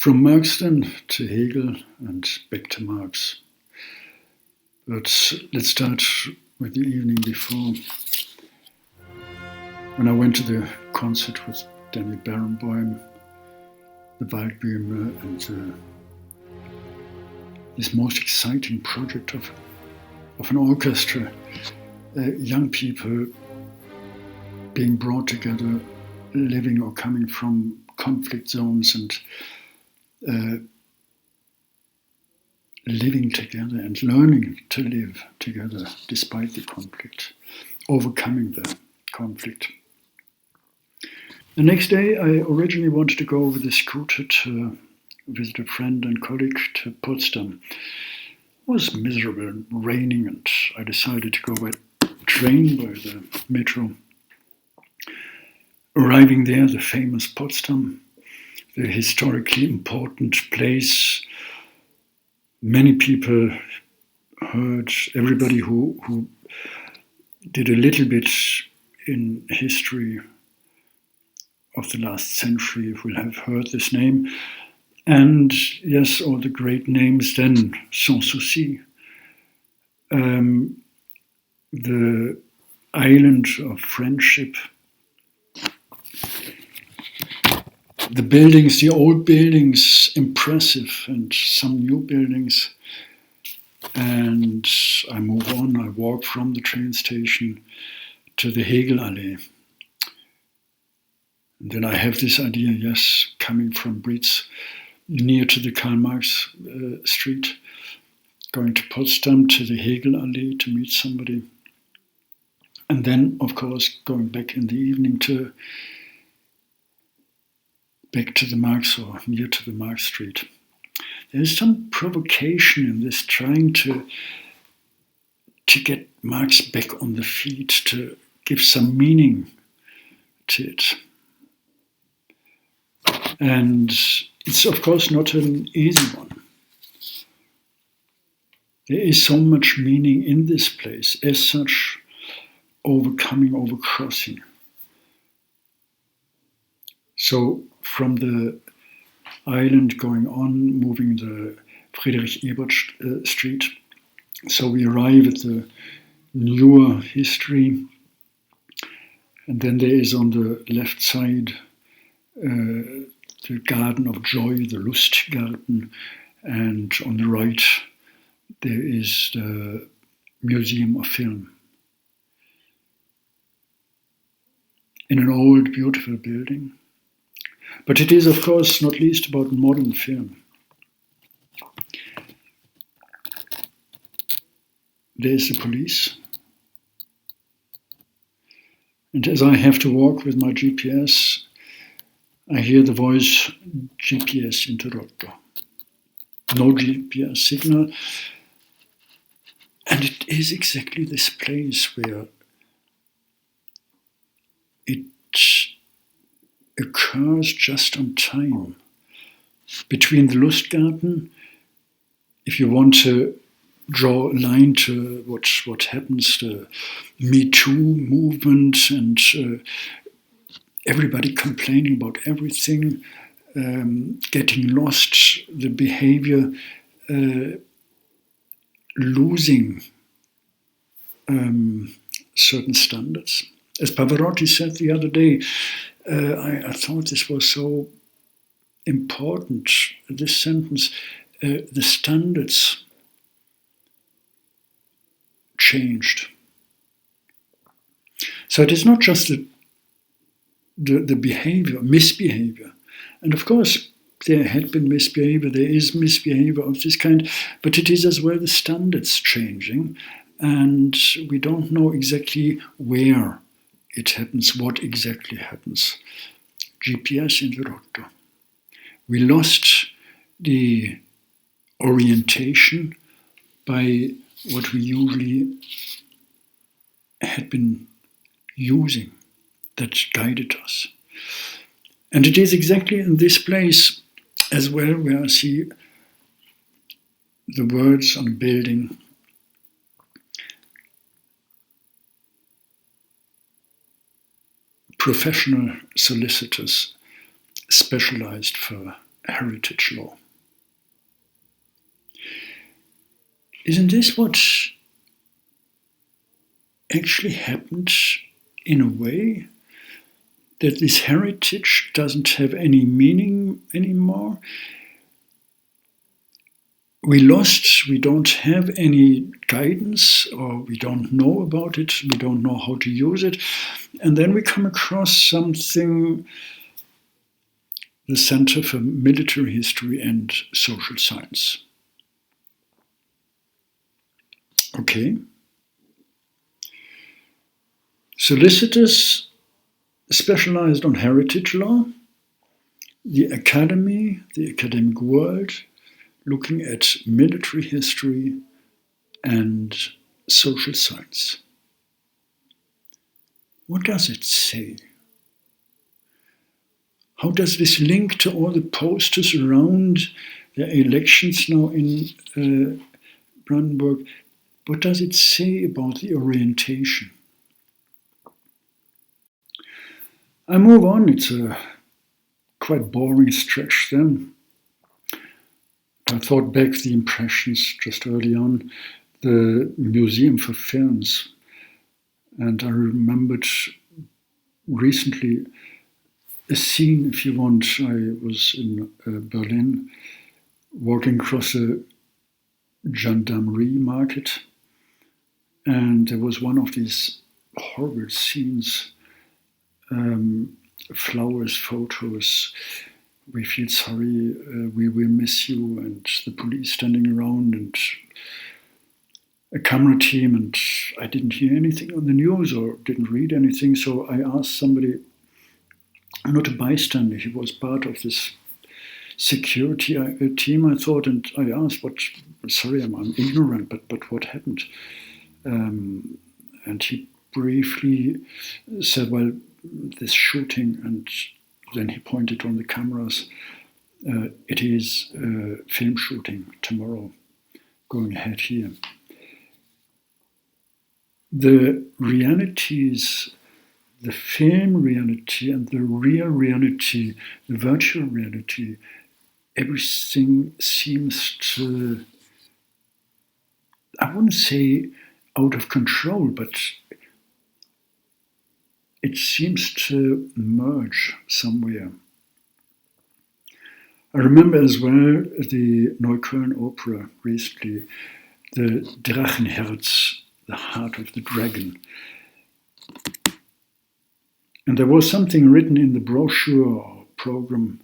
From Marx then to Hegel and back to Marx. But let's start with the evening before. When I went to the concert with Danny Barenboim, the Waldbühne, and this most exciting project of an orchestra, young people being brought together, living or coming from conflict zones and living together and learning to live together despite the conflict, overcoming the conflict. The next day, I originally wanted to go with a scooter to visit a friend and colleague to Potsdam. It was miserable and raining, and I decided to go by train, by the metro. Arriving there, the famous Potsdam, the historically important place. Many people heard, everybody who did a little bit in history of the last century will have heard this name. And yes, all the great names then, sans souci. The island of friendship. The buildings, the old buildings, impressive, and some new buildings. And I move on, I walk from the train station to the Hegel Allee. And then I have this idea, yes, coming from Britz, near to the Karl Marx street, going to Potsdam to the Hegel Allee to meet somebody. And then, of course, going back in the evening back to the Marx or near to the Marx street. There is some provocation in this, trying to get Marx back on the feet, to give some meaning to it. And it's, of course, not an easy one. There is so much meaning in this place, as such, overcoming, overcrossing. So from the island going on, moving the Friedrich Ebert Street. So we arrive at the newer history. And then there is on the left side the Garden of Joy, the Lustgarten. And on the right there is the Museum of Film. In an old, beautiful building. But it is, of course, not least about modern film. There is the police. And as I have to walk with my GPS, I hear the voice, GPS interrotto. No GPS signal. And it is exactly this place where it occurs just on time. Between the Lustgarten, if you want to draw a line to what happens, the Me Too movement and everybody complaining about everything, getting lost, the behavior, losing certain standards. As Pavarotti said the other day, I thought this was so important, this sentence, the standards changed. So it is not just the behavior, misbehavior. And of course, there had been misbehavior, there is misbehavior of this kind, but it is as well the standards changing, and we don't know exactly where it happens, what exactly happens. GPS interrotto. We lost the orientation by what we usually had been using that guided us. And it is exactly in this place as well where I see the words on a building. Professional solicitors specialized for heritage law. Isn't this what actually happened in a way? That this heritage doesn't have any meaning anymore? We don't have any guidance, or we don't know about it, we don't know how to use it. And then we come across something, the Center for Military History and Social Science. Okay. Solicitors specialized on heritage law, the academy, the academic world, looking at military history and social science. What does it say? How does this link to all the posters around the elections now in Brandenburg? What does it say about the orientation? I move on. It's a quite boring stretch then. I thought back the impressions just early on, the Museum for Films. And I remembered recently a scene, if you want. I was in Berlin, walking across a gendarmerie market, and there was one of these horrible scenes, flowers, photos, we feel sorry, we will miss you, and the police standing around, and a camera team, and I didn't hear anything on the news or didn't read anything, so I asked somebody, not a bystander, he was part of this security team, I thought, and I asked, sorry, I'm ignorant, but what happened? And he briefly said, well, this shooting, and then he pointed on the cameras, it is film shooting tomorrow, going ahead here. The realities, the film reality and the real reality, the virtual reality, everything seems to, I wouldn't say out of control, but it seems to merge somewhere. I remember as well the Neukölln Opera recently, the Drachenherz, the heart of the dragon. And there was something written in the brochure or program.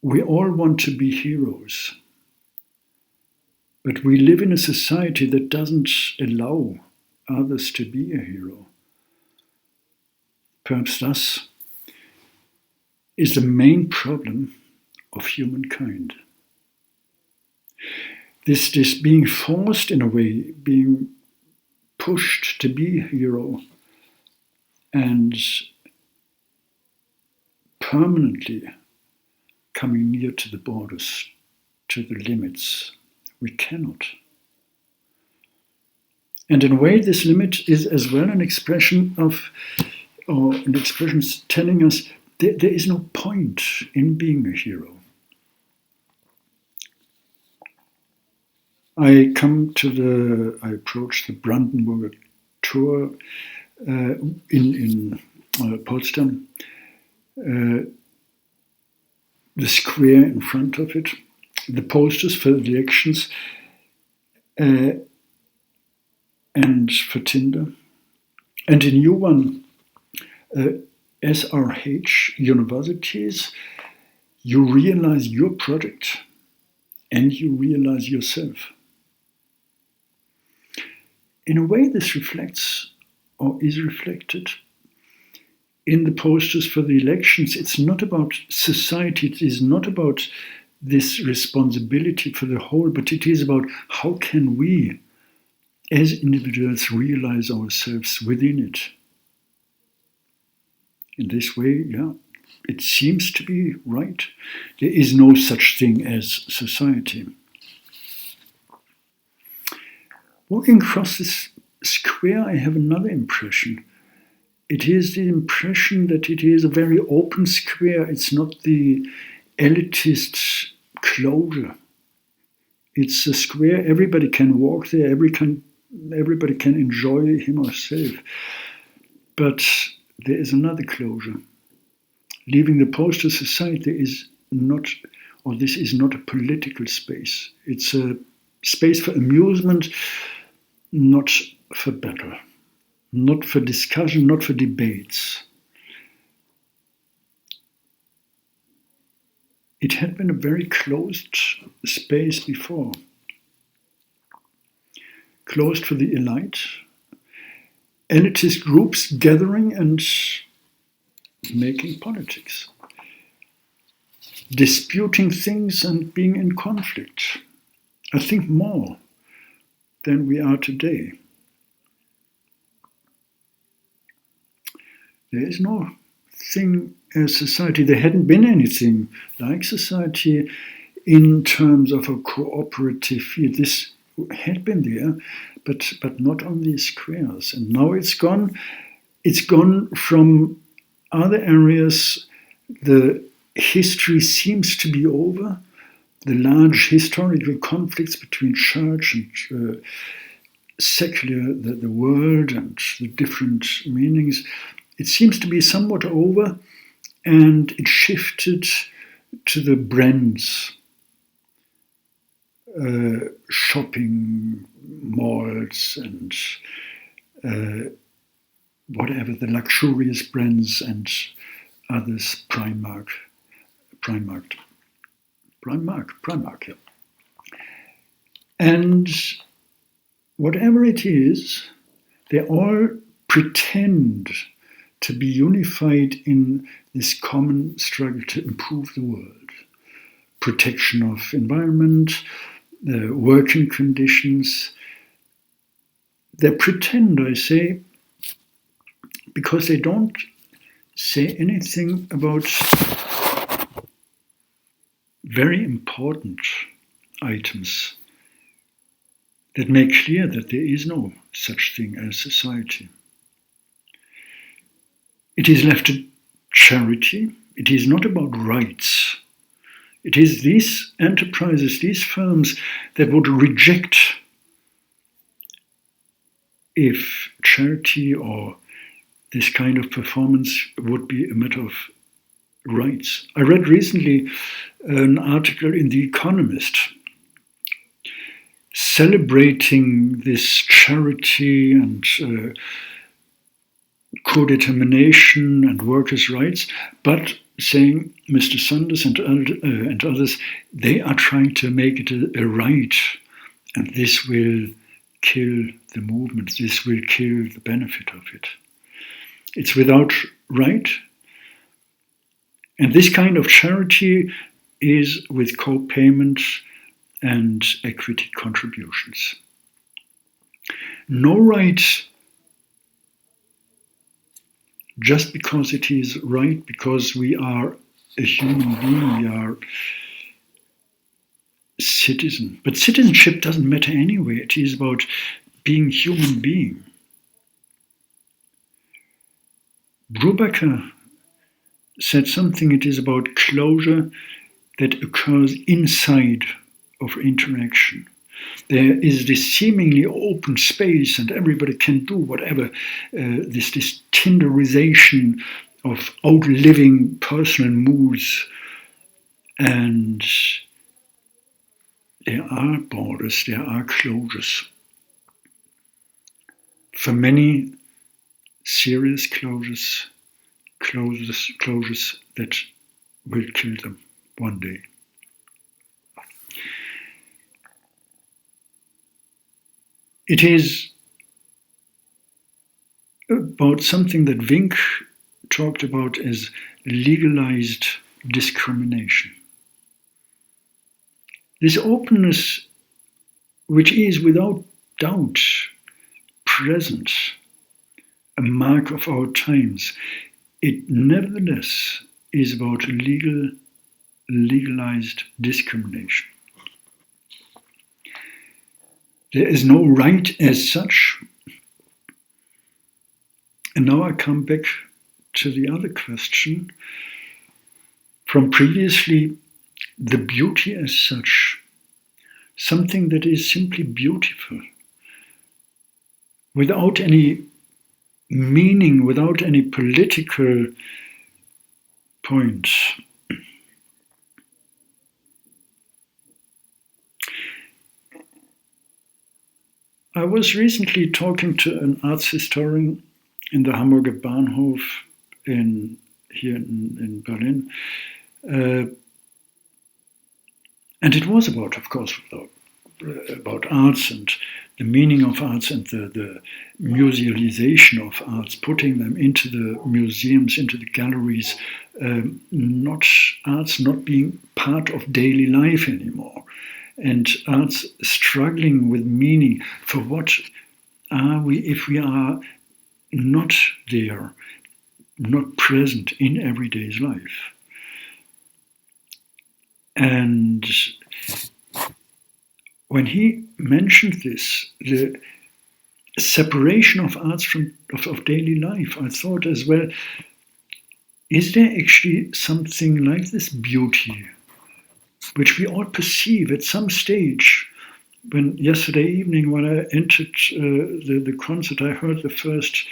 We all want to be heroes, but we live in a society that doesn't allow others to be a hero. Perhaps thus is the main problem of humankind. This being forced in a way, being pushed to be a hero, and permanently coming near to the borders, to the limits. We cannot. And in a way, this limit is as well an expression of, or an expression telling us there is no point in being a hero. I approach the Brandenburger Tor in Potsdam, the square in front of it, the posters for the elections, and for Tinder, and a new one, SRH universities. You realize your project and you realize yourself. In a way, this reflects or is reflected in the posters for the elections. It's not about society, it is not about this responsibility for the whole, but it is about how can we as individuals realize ourselves within it. In this way, it seems to be right. There is no such thing as society. Walking across this square, I have another impression. it is the impression that it is a very open square. It's not the elitist closure. It's a square. Everybody can walk there. Everybody can enjoy him or herself. But there is another closure. Leaving the postal society is not, or this is not a political space. It's a space for amusement, not for battle, not for discussion, not for debates. It had been a very closed space before. Closed for the elite, elitist groups gathering and making politics, disputing things and being in conflict. I think more than we are today. There is no thing as society. There hadn't been anything like society in terms of a cooperative field. This had been there, but not on these squares. And now it's gone. It's gone from other areas. The history seems to be over. The large historical conflicts between church and secular, the world and the different meanings, it seems to be somewhat over, and it shifted to the brands, shopping malls and whatever, the luxurious brands and others, Primark, yeah. And whatever it is, they all pretend to be unified in this common struggle to improve the world. Protection of environment, working conditions. They pretend, I say, because they don't say anything about very important items that make clear that there is no such thing as society. It is left to charity. It is not about rights. It is these enterprises, these firms that would reject if charity or this kind of performance would be a matter of rights. I read recently an article in The Economist celebrating this charity and co-determination and workers' rights, but saying Mr. Sanders and others, they are trying to make it a right, and this will kill the movement, this will kill the benefit of it. It's without right, and this kind of charity is with co-payment and equity contributions. No right just because it is right, because we are a human being, we are citizen. But citizenship doesn't matter anyway. It is about being human being. Brubaker said something, it is about closure that occurs inside of interaction. There is this seemingly open space and everybody can do whatever, this Tinderization of outliving personal moods, and there are borders, there are closures. For many, serious closures that will kill them one day. It is about something that Wink talked about as legalized discrimination. This openness, which is without doubt present, a mark of our times, it nevertheless is about legalized discrimination. There is no right as such, And now I come back to the other question from previously, the beauty as such, something that is simply beautiful, without any meaning, without any political point. I was recently talking to an arts historian in the Hamburger Bahnhof here in Berlin. And it was about, of course, about arts and the meaning of arts and the musealization of arts, putting them into the museums, into the galleries, not arts not being part of daily life anymore, and arts struggling with meaning. For what are we if we are not there, not present in everyday's life? And when he mentioned this, the separation of arts of daily life, I thought as well, is there actually something like this beauty, which we all perceive at some stage? When yesterday evening, when I entered the concert, I heard the first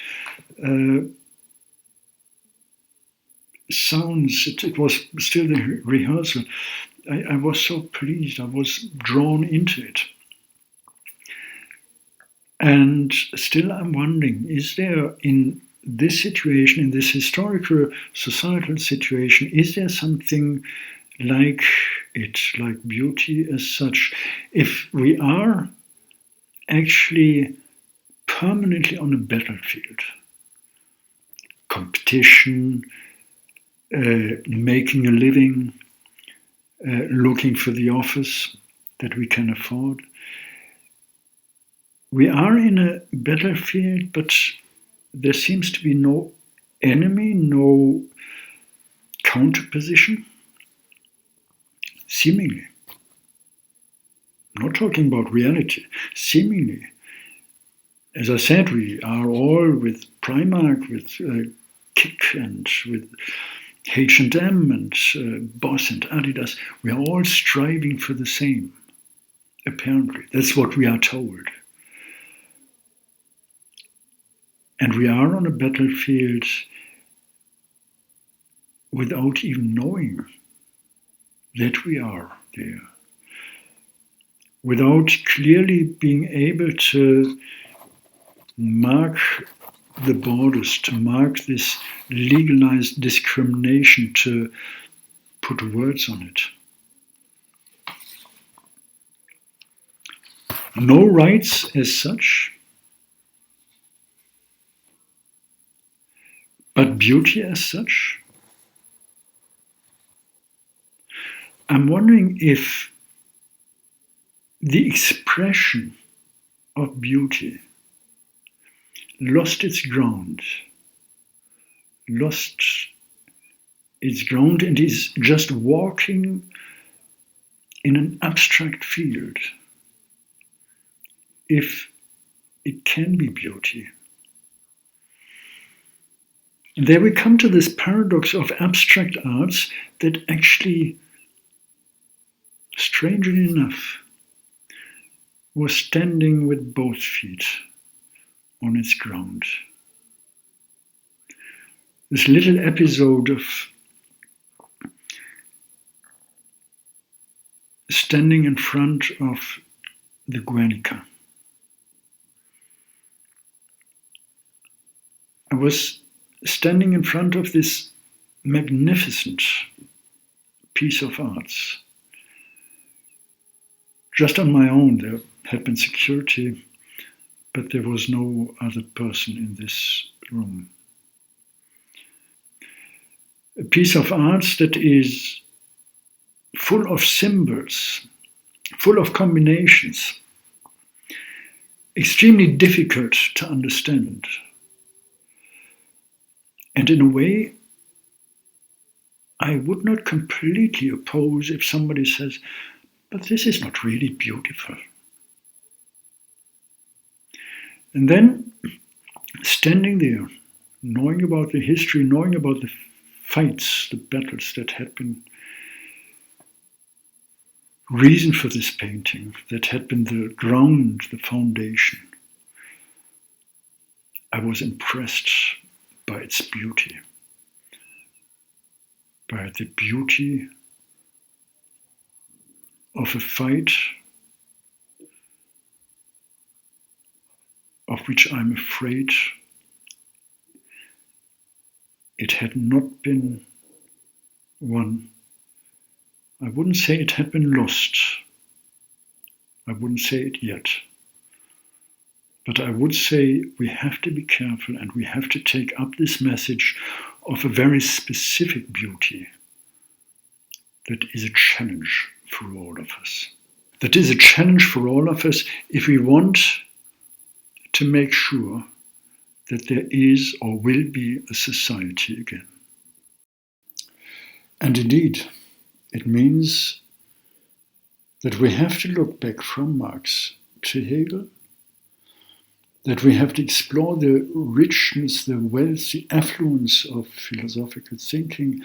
sounds. It was still the rehearsal. I was so pleased. I was drawn into it. And still I'm wondering, is there in this situation, in this historical, societal situation, is there something like it, like beauty as such? If we are actually permanently on a battlefield, competition, making a living, looking for the office that we can afford. We are in a battlefield, but there seems to be no enemy, no counterposition, seemingly. I'm not talking about reality, seemingly. As I said, we are all with Primark, with Kick and with H&M and Boss and Adidas. We are all striving for the same, apparently. That's what we are told. And we are on a battlefield without even knowing that we are there. Without clearly being able to mark the borders, to mark this legalized discrimination, to put words on it. No rights as such, but beauty as such. I'm wondering if the expression of beauty lost its ground and is just walking in an abstract field, if it can be beauty. And there we come to this paradox of abstract arts that actually, strangely enough, was standing with both feet on its ground. This little episode of standing in front of the Guernica. I was standing in front of this magnificent piece of arts. Just on my own, there had been security, but there was no other person in this room. A piece of arts that is full of symbols, full of combinations, extremely difficult to understand. And in a way, I would not completely oppose if somebody says, but this is not really beautiful. And then, standing there, knowing about the history, knowing about the fights, the battles that had been reason for this painting, that had been the ground, the foundation, I was impressed by its beauty, by the beauty of a fight of which I'm afraid it had not been won. I wouldn't say it had been lost. I wouldn't say it yet. But I would say we have to be careful and we have to take up this message of a very specific beauty that is a challenge for all of us. That is a challenge for all of us if we want to make sure that there is or will be a society again. And indeed, it means that we have to look back from Marx to Hegel, that we have to explore the richness, the wealth, the affluence of philosophical thinking,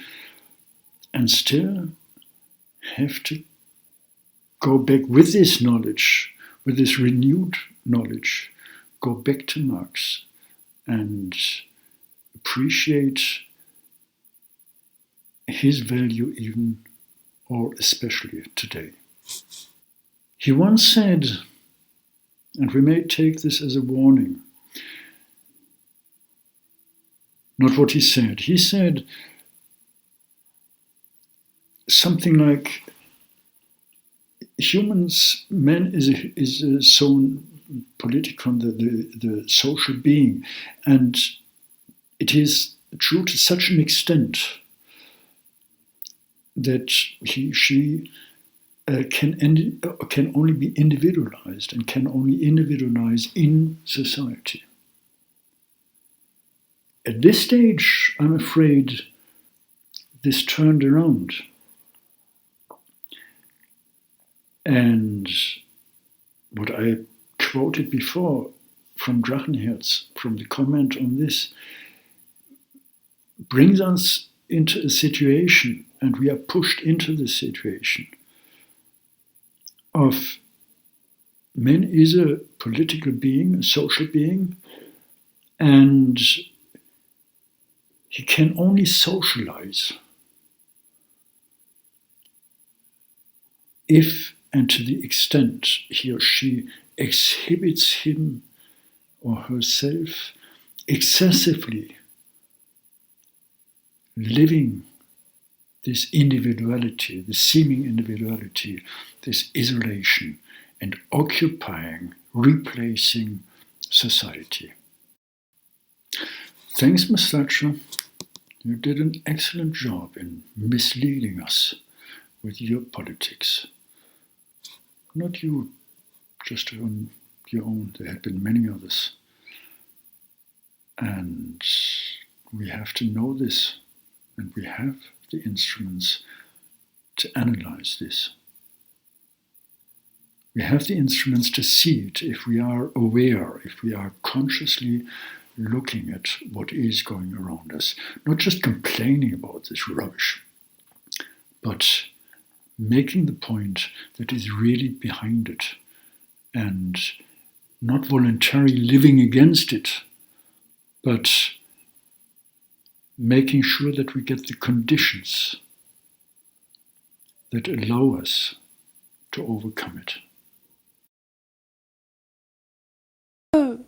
and still have to go back with this knowledge, with this renewed knowledge, go back to Marx and appreciate his value even or especially today. He once said, and we may take this as a warning, not what he said something like, man is a zone political, the social being, and it is true to such an extent that she can only be individualized and can only individualize in society. At this stage, I'm afraid this turned around. And what I quoted before from Drachenherz, from the comment on this, brings us into a situation, and we are pushed into this situation, of man is a political being, a social being, and he can only socialize if and to the extent he or she exhibits him or herself excessively living this individuality, this seeming individuality, this isolation, and occupying, replacing society. Thanks, Ms. Thatcher. You did an excellent job in misleading us with your politics. Not you, just on your own. There had been many others. And we have to know this, and we have the instruments to analyze this. We have the instruments to see it if we are aware, if we are consciously looking at what is going around us. Not just complaining about this rubbish, but making the point that is really behind it and not voluntarily living against it, but making sure that we get the conditions that allow us to overcome it.